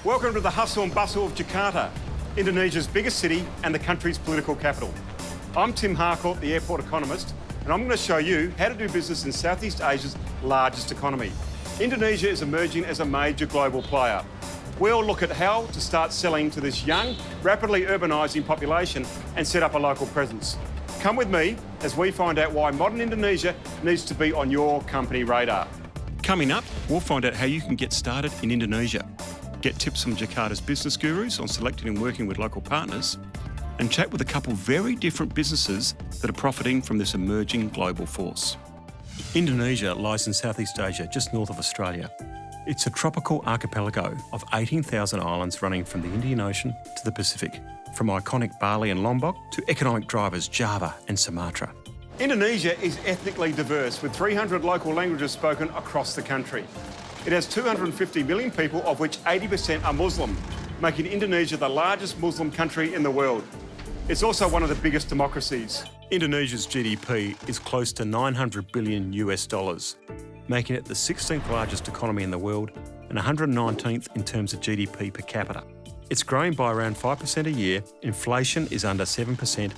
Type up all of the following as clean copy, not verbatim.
Welcome to the hustle and bustle of Jakarta, Indonesia's biggest city and the country's political capital. I'm Tim Harcourt, the Airport Economist, and I'm going to show you how to do business in Southeast Asia's largest economy. Indonesia is emerging as a major global player. We'll look at how to start selling to this young, rapidly urbanising population and set up a local presence. Come with me as we find out why modern Indonesia needs to be on your company radar. Coming up, we'll find out how you can get started in Indonesia, get tips from Jakarta's business gurus on selecting and working with local partners, and chat with a couple very different businesses that are profiting from this emerging global force. Indonesia lies in Southeast Asia, just north of Australia. It's a tropical archipelago of 18,000 islands running from the Indian Ocean to the Pacific, from iconic Bali and Lombok to economic drivers Java and Sumatra. Indonesia is ethnically diverse, with 300 local languages spoken across the country. It has 250 million people, of which 80% are Muslim, making Indonesia the largest Muslim country in the world. It's also one of the biggest democracies. Indonesia's GDP is close to $900 billion US, making it the 16th largest economy in the world and 119th in terms of GDP per capita. It's growing by around 5% a year, inflation is under 7%,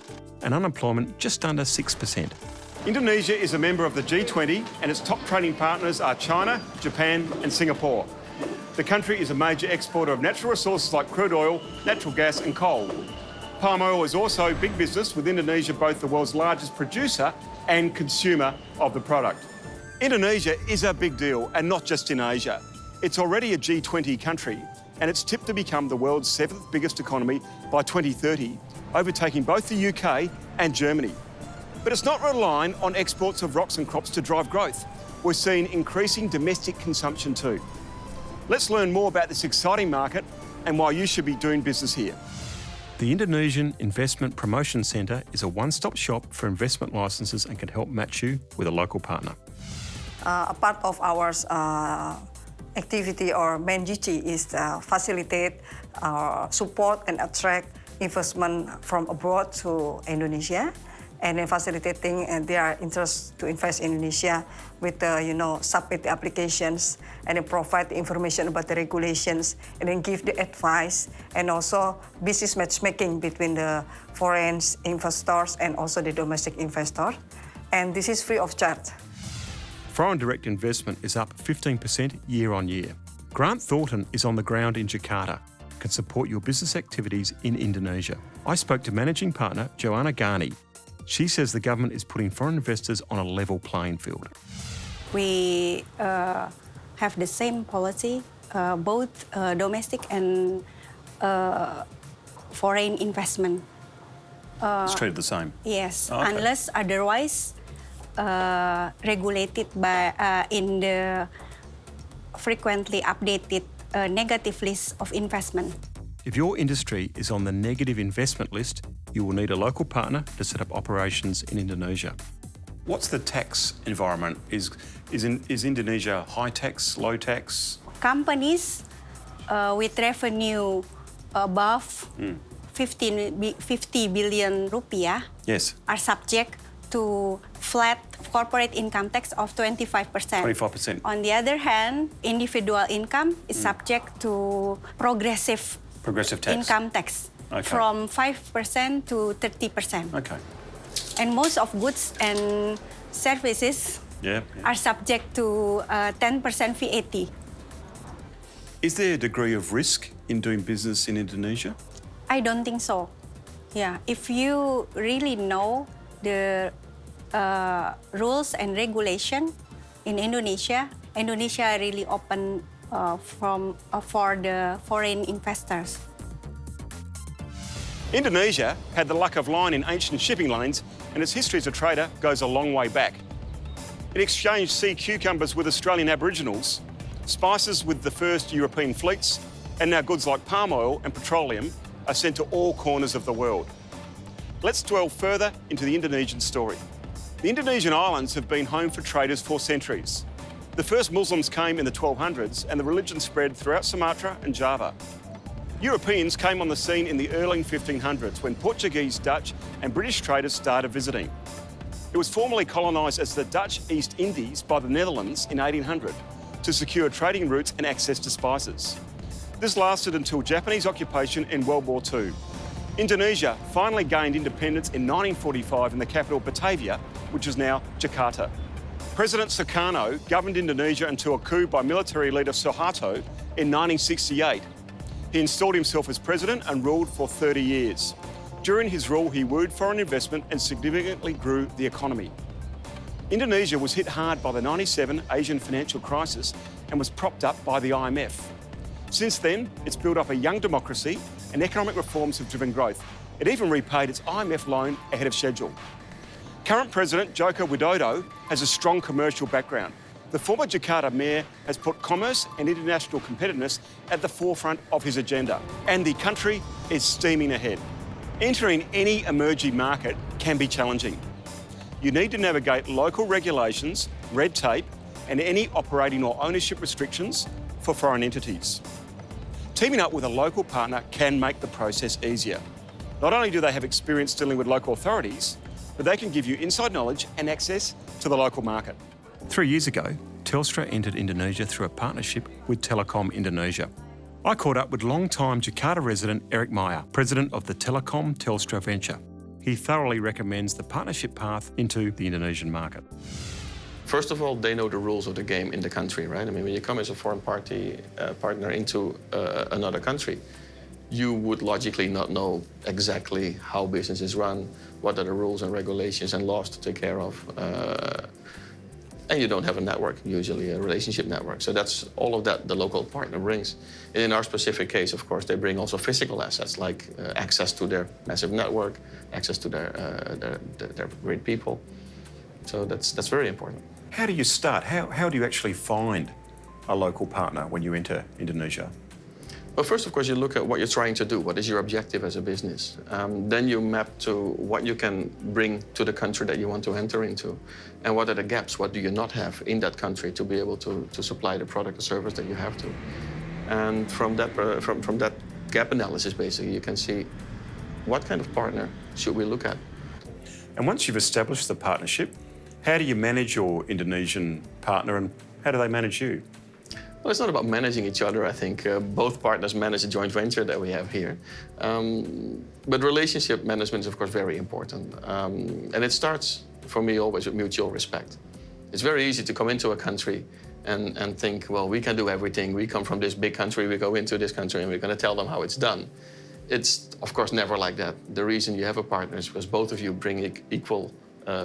and unemployment just under 6%. Indonesia is a member of the G20 and its top trading partners are China, Japan and Singapore. The country is a major exporter of natural resources like crude oil, natural gas and coal. Palm oil is also big business, with Indonesia both the world's largest producer and consumer of the product. Indonesia is a big deal, and not just in Asia. It's already a G20 country, and it's tipped to become the world's 7th biggest economy by 2030, overtaking both the UK and Germany. But it's not relying on exports of rocks and crops to drive growth. We're seeing increasing domestic consumption too. Let's learn more about this exciting market and why you should be doing business here. The Indonesian Investment Promotion Centre is a one-stop shop for investment licences and can help match you with a local partner. A part of our activity or main duty is to facilitate, support and attract investment from abroad to Indonesia, and then facilitating their interest to invest in Indonesia with submit the applications and then provide the information about the regulations and then give the advice and also business matchmaking between the foreign investors and also the domestic investor. And this is free of charge. Foreign direct investment is up 15% year on year. Grant Thornton is on the ground in Jakarta, can support your business activities in Indonesia. I spoke to managing partner Joanna Ghani. She says the government is putting foreign investors on a level playing field. We have the same policy, both domestic and foreign investment. It's treated the same? Yes, okay. Unless otherwise regulated by in the frequently updated negative list of investment. If your industry is on the negative investment list, you will need a local partner to set up operations in Indonesia. What's the tax environment? Is Indonesia high tax, low tax? Companies with revenue above 50 billion rupiah are subject to flat corporate income tax of 25%. 25%. On the other hand, individual income is subject to progressive tax. Income tax from 5% to 30%. Okay. And most of goods and services are subject to 10% VAT. Is there a degree of risk in doing business in Indonesia? I don't think so. If you really know the rules and regulation in Indonesia really open for the foreign investors. Indonesia had the luck of lying in ancient shipping lanes, and its history as a trader goes a long way back. It exchanged sea cucumbers with Australian Aboriginals, spices with the first European fleets, and now goods like palm oil and petroleum are sent to all corners of the world. Let's dwell further into the Indonesian story. The Indonesian islands have been home for traders for centuries. The first Muslims came in the 1200s, and the religion spread throughout Sumatra and Java. Europeans came on the scene in the early 1500s when Portuguese, Dutch and British traders started visiting. It was formally colonised as the Dutch East Indies by the Netherlands in 1800 to secure trading routes and access to spices. This lasted until Japanese occupation in World War II. Indonesia finally gained independence in 1945 in the capital Batavia, which is now Jakarta. President Sukarno governed Indonesia until a coup by military leader Suharto in 1968. He installed himself as president and ruled for 30 years. During his rule, he wooed foreign investment and significantly grew the economy. Indonesia was hit hard by the 97 Asian financial crisis and was propped up by the IMF. Since then, it's built up a young democracy and economic reforms have driven growth. It even repaid its IMF loan ahead of schedule. Current President Joko Widodo has a strong commercial background. The former Jakarta mayor has put commerce and international competitiveness at the forefront of his agenda, and the country is steaming ahead. Entering any emerging market can be challenging. You need to navigate local regulations, red tape, and any operating or ownership restrictions for foreign entities. Teaming up with a local partner can make the process easier. Not only do they have experience dealing with local authorities, but they can give you inside knowledge and access to the local market. 3 years ago, Telstra entered Indonesia through a partnership with Telekom Indonesia. I caught up with long-time Jakarta resident Eric Meyer, president of the Telekom Telstra venture. He thoroughly recommends the partnership path into the Indonesian market. First of all, they know the rules of the game in the country, right? I mean, when you come as a foreign partner into another country, you would logically not know exactly how business is run, what are the rules and regulations and laws to take care of. And you don't have a network, usually a relationship network. So that's all of that the local partner brings. And in our specific case, of course, they bring also physical assets like access to their massive network, access to their great people. So that's very important. How do you start? How do you actually find a local partner when you enter Indonesia? Well, first, of course, you look at what you're trying to do. What is your objective as a business? Then you map to what you can bring to the country that you want to enter into. And what are the gaps? What do you not have in that country to be able to supply the product or service that you have to? And from that gap analysis, basically, you can see what kind of partner should we look at. And once you've established the partnership, how do you manage your Indonesian partner and how do they manage you? Well, it's not about managing each other. I think both partners manage a joint venture that we have here. But relationship management is, of course, very important. And it starts, for me, always with mutual respect. It's very easy to come into a country and think, well, we can do everything. We come from this big country, we go into this country, and we're going to tell them how it's done. It's, of course, never like that. The reason you have a partner is because both of you bring equal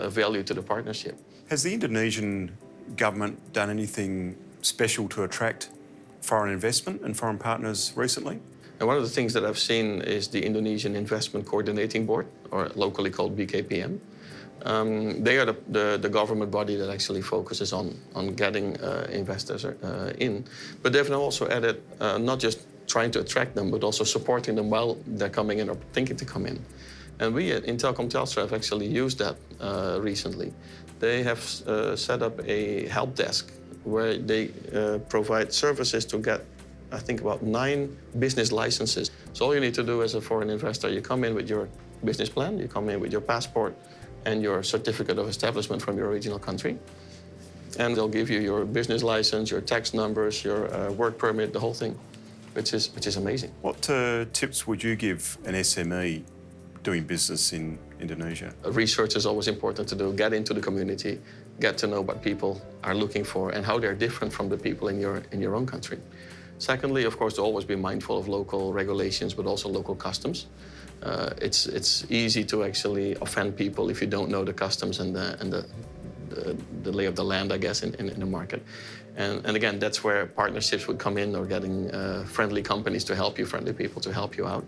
value to the partnership. Has the Indonesian government done anything special to attract foreign investment and foreign partners recently? And one of the things that I've seen is the Indonesian Investment Coordinating Board, or locally called BKPM. They are the government body that actually focuses on getting investors in. But they've now also added not just trying to attract them, but also supporting them while they're coming in or thinking to come in. And we in Telekom Telstra have actually used that recently. They have set up a help desk where they provide services to get, I think, about 9 business licenses. So all you need to do as a foreign investor, you come in with your business plan, you come in with your passport and your certificate of establishment from your original country. And they'll give you your business license, your tax numbers, your work permit, the whole thing, which is amazing. What tips would you give an SME doing business in Indonesia? Research is always important to do. Get into the community, get to know what people are looking for and how they're different from the people in your own country. Secondly, of course, to always be mindful of local regulations, but also local customs. It's easy to actually offend people if you don't know the customs and the lay of the land, I guess, in the market. And again, that's where partnerships would come in, or getting friendly companies to help you, friendly people to help you out.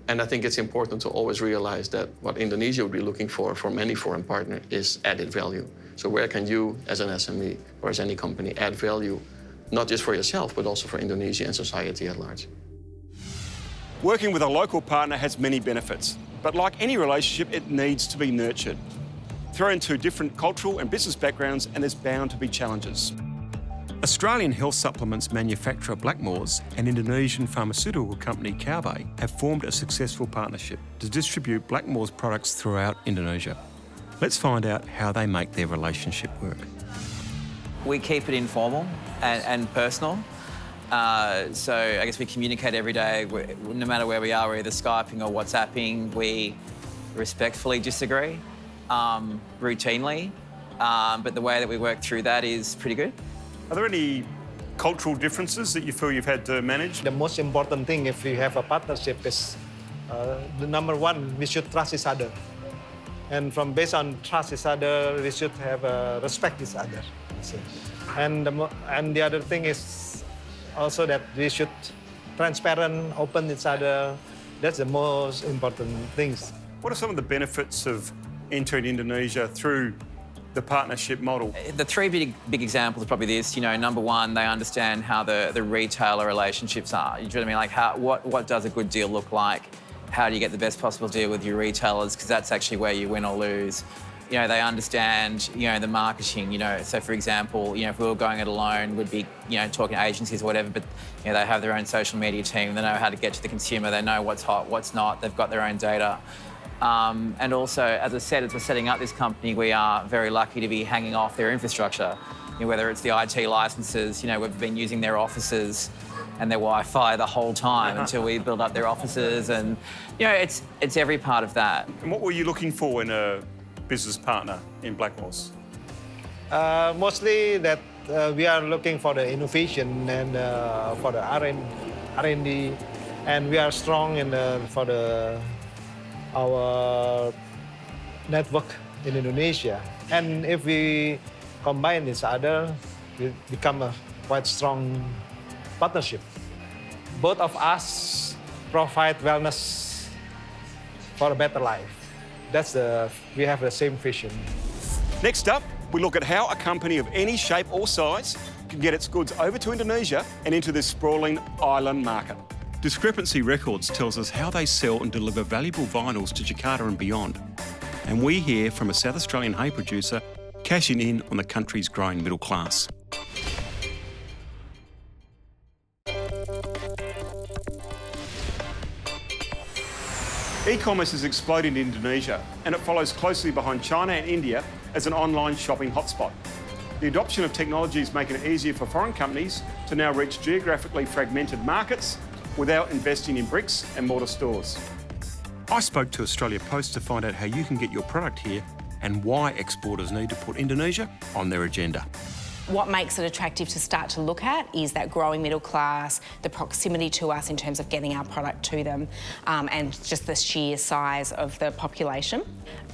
And I think it's important to always realize that what Indonesia would be looking for from any foreign partner is added value. So where can you, as an SME or as any company, add value, not just for yourself, but also for Indonesia and society at large? Working with a local partner has many benefits, but like any relationship, it needs to be nurtured. Throw in 2 different cultural and business backgrounds and there's bound to be challenges. Australian health supplements manufacturer Blackmores and Indonesian pharmaceutical company Cowbay have formed a successful partnership to distribute Blackmores products throughout Indonesia. Let's find out how they make their relationship work. We keep it informal and personal. So I guess we communicate every day. No matter where we are, we're either Skyping or WhatsApping. We respectfully disagree routinely, but the way that we work through that is pretty good. Are there any cultural differences that you feel you've had to manage? The most important thing if we have a partnership is the number one, we should trust each other. And based on trust each other, we should have respect each other. And the other thing is also that we should transparent, open each other. That's the most important things. What are some of the benefits of entering Indonesia through the partnership model? The three big examples are probably this. Number one, they understand how the retailer relationships are. You know what I mean? Like what does a good deal look like? How do you get the best possible deal with your retailers? Because that's actually where you win or lose. They understand, the marketing, So, for example, if we were going it alone, we'd be, talking to agencies or whatever, but, they have their own social media team. They know how to get to the consumer. They know what's hot, what's not. They've got their own data. And also, as I said, as we're setting up this company, we are very lucky to be hanging off their infrastructure. Whether it's the IT licenses, we've been using their offices and their Wi-Fi the whole time until we build up their offices, and it's every part of that. And what were you looking for in a business partner in Blackwells? Mostly that we are looking for the innovation and for the R&D, and we are strong in our network in Indonesia. And if we combine each other, we become a quite strong partnership. Both of us provide wellness for a better life. We have the same vision. Next up, we look at how a company of any shape or size can get its goods over to Indonesia and into this sprawling island market. Discrepancy Records tells us how they sell and deliver valuable vinyls to Jakarta and beyond. And we hear from a South Australian hay producer cashing in on the country's growing middle class. E-commerce is exploding in Indonesia, and it follows closely behind China and India as an online shopping hotspot. The adoption of technology is making it easier for foreign companies to now reach geographically fragmented markets without investing in bricks and mortar stores. I spoke to Australia Post to find out how you can get your product here and why exporters need to put Indonesia on their agenda. What makes it attractive to start to look at is that growing middle class, the proximity to us in terms of getting our product to them, and just the sheer size of the population.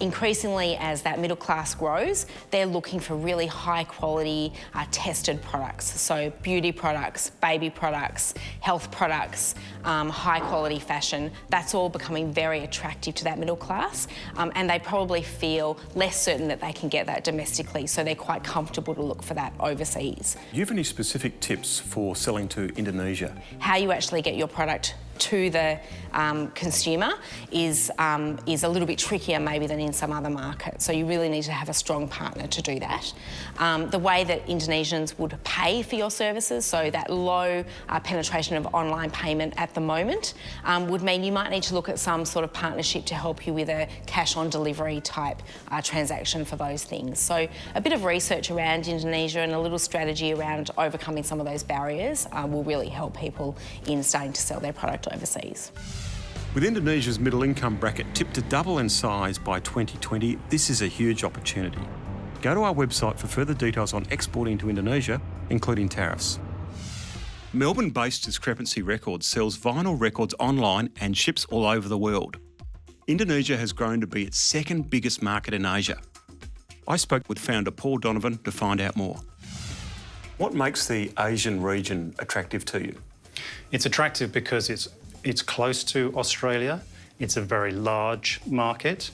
Increasingly, as that middle class grows, they're looking for really high quality, tested products. So beauty products, baby products, health products, high quality fashion. That's all becoming very attractive to that middle class, and they probably feel less certain that they can get that domestically, so they're quite comfortable to look for that overseas. Do you have any specific tips for selling to Indonesia? How you actually get your product to the consumer is a little bit trickier maybe than in some other markets. So you really need to have a strong partner to do that. The way that Indonesians would pay for your services, so that low penetration of online payment at the moment, would mean you might need to look at some sort of partnership to help you with a cash on delivery type transaction for those things. So a bit of research around Indonesia and a little strategy around overcoming some of those barriers will really help people in starting to sell their product overseas. With Indonesia's middle income bracket tipped to double in size by 2020, this is a huge opportunity. Go to our website for further details on exporting to Indonesia, including tariffs. Melbourne-based Discrepancy Records sells vinyl records online and ships all over the world. Indonesia has grown to be its second biggest market in Asia. I spoke with founder Paul Donovan to find out more. What makes the Asian region attractive to you? It's attractive because it's close to Australia, it's a very large market,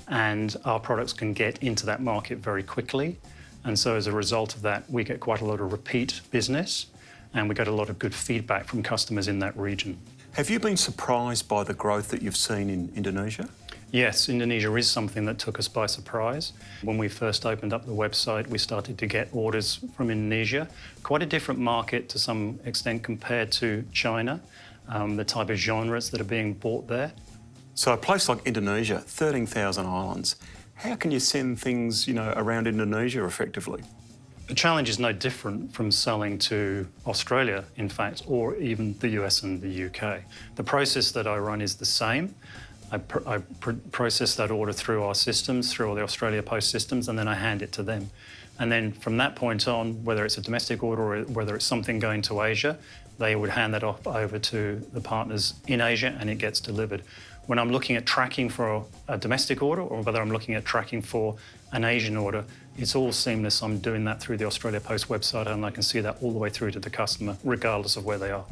and our products can get into that market very quickly. And so as a result of that, we get quite a lot of repeat business, and we get a lot of good feedback from customers in that region. Have you been surprised by the growth that you've seen in Indonesia? Yes, Indonesia is something that took us by surprise. When we first opened up the website, we started to get orders from Indonesia. Quite a different market to some extent compared to China, the type of genres that are being bought there. So a place like Indonesia, 13,000 islands, how can you send things, around Indonesia effectively? The challenge is no different from selling to Australia, in fact, or even the US and the UK. The process that I run is the same. I process that order through our systems, through all the Australia Post systems, and then I hand it to them. And then from that point on, whether it's a domestic order or whether it's something going to Asia, they would hand that off over to the partners in Asia and it gets delivered. When I'm looking at tracking for a domestic order or whether I'm looking at tracking for an Asian order, it's all seamless. I'm doing that through the Australia Post website and I can see that all the way through to the customer, regardless of where they are.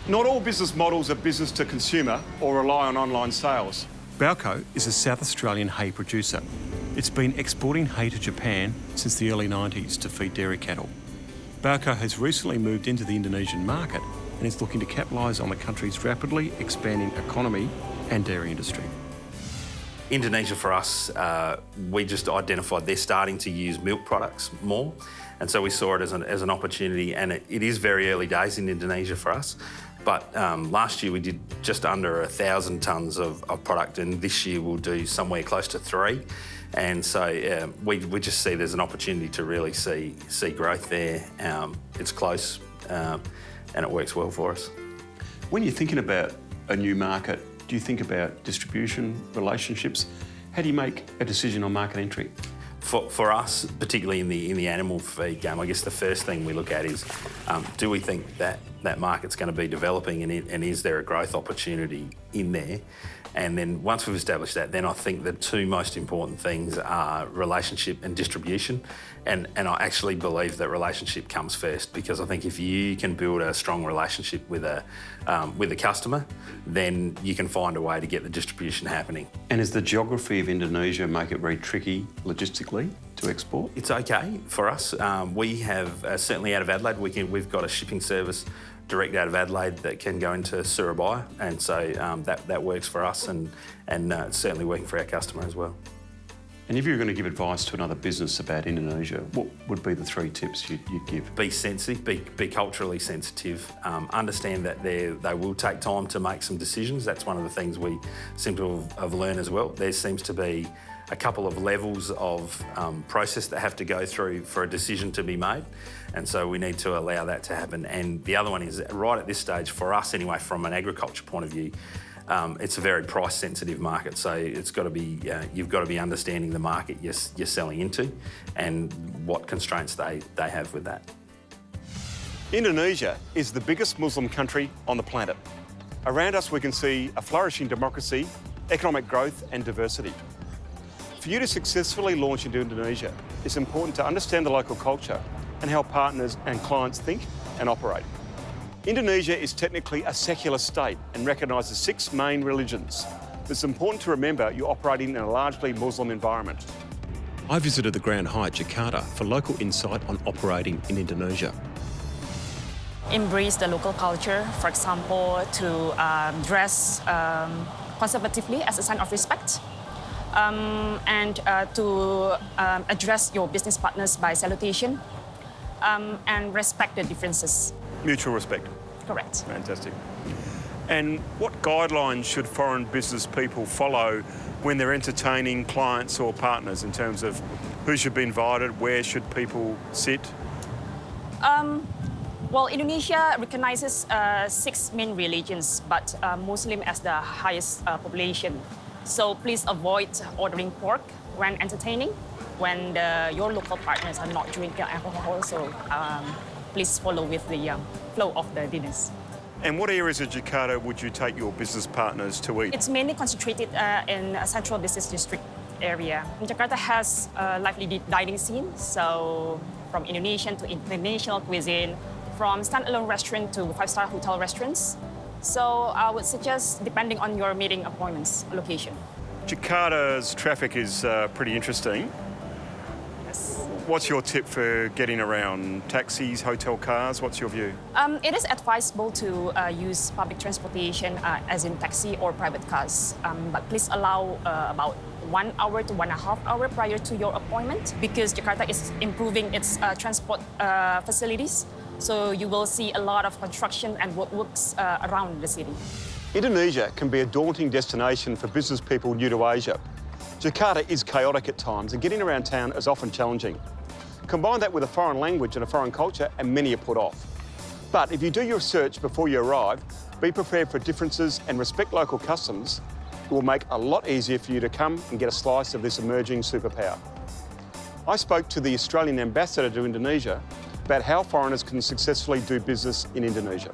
Not all business models are business to consumer or rely on online sales. Balco is a South Australian hay producer. It's been exporting hay to Japan since the early 90s to feed dairy cattle. Balco has recently moved into the Indonesian market and is looking to capitalise on the country's rapidly expanding economy and dairy industry. Indonesia for us, we just identified they're starting to use milk products more, and so we saw it as an opportunity, and it is very early days in Indonesia for us. But last year we did just under 1,000 tonnes of product, and this year we'll do somewhere close to 3. And so we just see there's an opportunity to really see growth there. It's close and it works well for us. When you're thinking about a new market, do you think about distribution, relationships? How do you make a decision on market entry? For us, particularly in the animal feed game, I guess the first thing we look at is, do we think that market's going to be developing and is there a growth opportunity in there? And then once we've established that, then I think the two most important things are relationship and distribution. And I actually believe that relationship comes first, because I think if you can build a strong relationship with a customer, then you can find a way to get the distribution happening. And does the geography of Indonesia make it very tricky logistically to export? It's okay for us. We have, certainly out of Adelaide, we've got a shipping service direct out of Adelaide that can go into Surabaya, and so that works for us, and it's certainly working for our customer as well. And if you were going to give advice to another business about Indonesia, what would be the 3 tips you'd give? Be sensitive, be culturally sensitive, understand that they will take time to make some decisions. That's one of the things we seem to have learned as well. There seems to be a couple of levels of process that have to go through for a decision to be made, and so we need to allow that to happen. And the other one is, right at this stage, for us anyway, from an agriculture point of view, it's a very price-sensitive market, so it's got to be you've got to be understanding the market you're selling into and what constraints they have with that. Indonesia is the biggest Muslim country on the planet. Around us we can see a flourishing democracy, economic growth and diversity. For you to successfully launch into Indonesia, it's important to understand the local culture and how partners and clients think and operate. Indonesia is technically a secular state and recognises 6 main religions. It's important to remember you're operating in a largely Muslim environment. I visited the Grand Hyatt Jakarta for local insight on operating in Indonesia. Embrace the local culture, for example, to dress conservatively as a sign of respect, and to address your business partners by salutation, and respect the differences. Mutual respect. Correct. Fantastic. And what guidelines should foreign business people follow when they're entertaining clients or partners in terms of who should be invited, where should people sit? Well, Indonesia recognizes 6 main religions, but Muslim as the highest population. So please avoid ordering pork when entertaining, when your local partners are not drinking alcohol. So please follow with the flow of the dinners. And what areas of Jakarta would you take your business partners to eat? It's mainly concentrated in a central business district area. Jakarta has a lively dining scene, so from Indonesian to international cuisine, from standalone restaurant to 5-star hotel restaurants. So I would suggest, depending on your meeting appointments location. Jakarta's traffic is pretty interesting. Yes. What's your tip for getting around? Taxis, hotel cars, what's your view? It is advisable to use public transportation, as in taxi or private cars. But please allow about 1 hour to 1.5 hours prior to your appointment, because Jakarta is improving its transport facilities. So you will see a lot of construction and works around the city. Indonesia can be a daunting destination for business people new to Asia. Jakarta is chaotic at times and getting around town is often challenging. Combine that with a foreign language and a foreign culture and many are put off. But if you do your research before you arrive, be prepared for differences and respect local customs, it will make a lot easier for you to come and get a slice of this emerging superpower. I spoke to the Australian ambassador to Indonesia about how foreigners can successfully do business in Indonesia.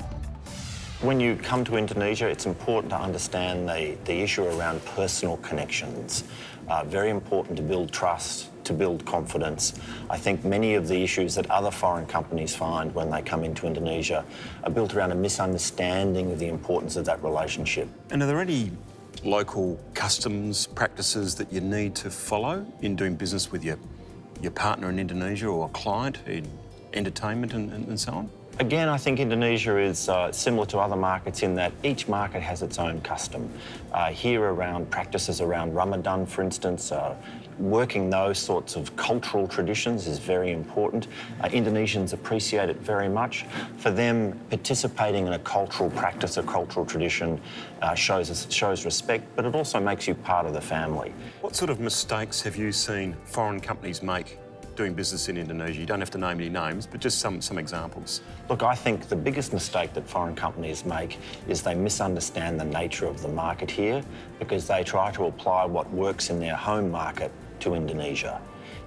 When you come to Indonesia, it's important to understand the issue around personal connections. Very important to build trust, to build confidence. I think many of the issues that other foreign companies find when they come into Indonesia are built around a misunderstanding of the importance of that relationship. And are there any local customs practices that you need to follow in doing business with your partner in Indonesia or a client in entertainment and so on? Again, I think Indonesia is similar to other markets in that each market has its own custom. Here around practices around Ramadan, for instance, working those sorts of cultural traditions is very important. Indonesians appreciate it very much. For them, participating in a cultural practice, a cultural tradition, shows respect, but it also makes you part of the family. What sort of mistakes have you seen foreign companies make doing business in Indonesia? You don't have to name any names, but just some examples. Look, I think the biggest mistake that foreign companies make is they misunderstand the nature of the market here because they try to apply what works in their home market to Indonesia.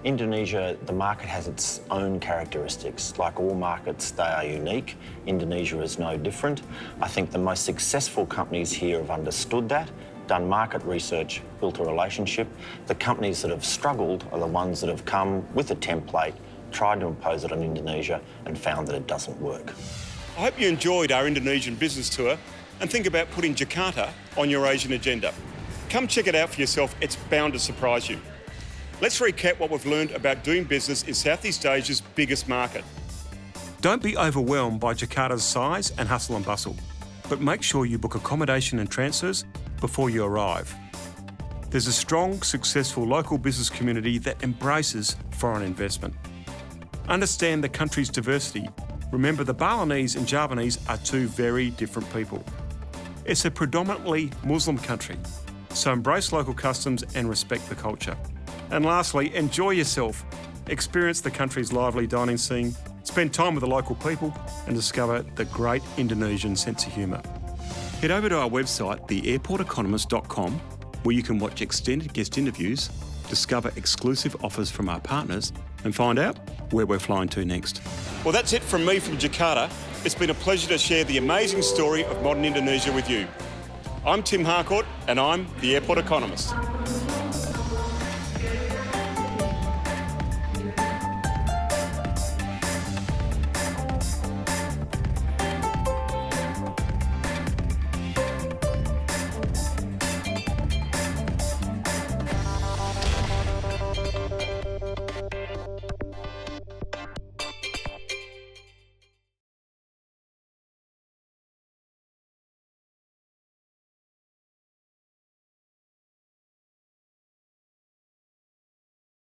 Indonesia, the market has its own characteristics. Like all markets, they are unique. Indonesia is no different. I think the most successful companies here have understood that, done market research, built a relationship. The companies that have struggled are the ones that have come with a template, tried to impose it on Indonesia and found that it doesn't work. I hope you enjoyed our Indonesian business tour and think about putting Jakarta on your Asian agenda. Come check it out for yourself, it's bound to surprise you. Let's recap what we've learned about doing business in Southeast Asia's biggest market. Don't be overwhelmed by Jakarta's size and hustle and bustle, but make sure you book accommodation and transfers before you arrive. There's a strong, successful local business community that embraces foreign investment. Understand the country's diversity. Remember, the Balinese and Javanese are two very different people. It's a predominantly Muslim country, so embrace local customs and respect the culture. And lastly, enjoy yourself. Experience the country's lively dining scene, spend time with the local people and discover the great Indonesian sense of humour. Head over to our website, theairporteconomist.com, where you can watch extended guest interviews, discover exclusive offers from our partners and find out where we're flying to next. Well, that's it from me from Jakarta. It's been a pleasure to share the amazing story of modern Indonesia with you. I'm Tim Harcourt and I'm the Airport Economist.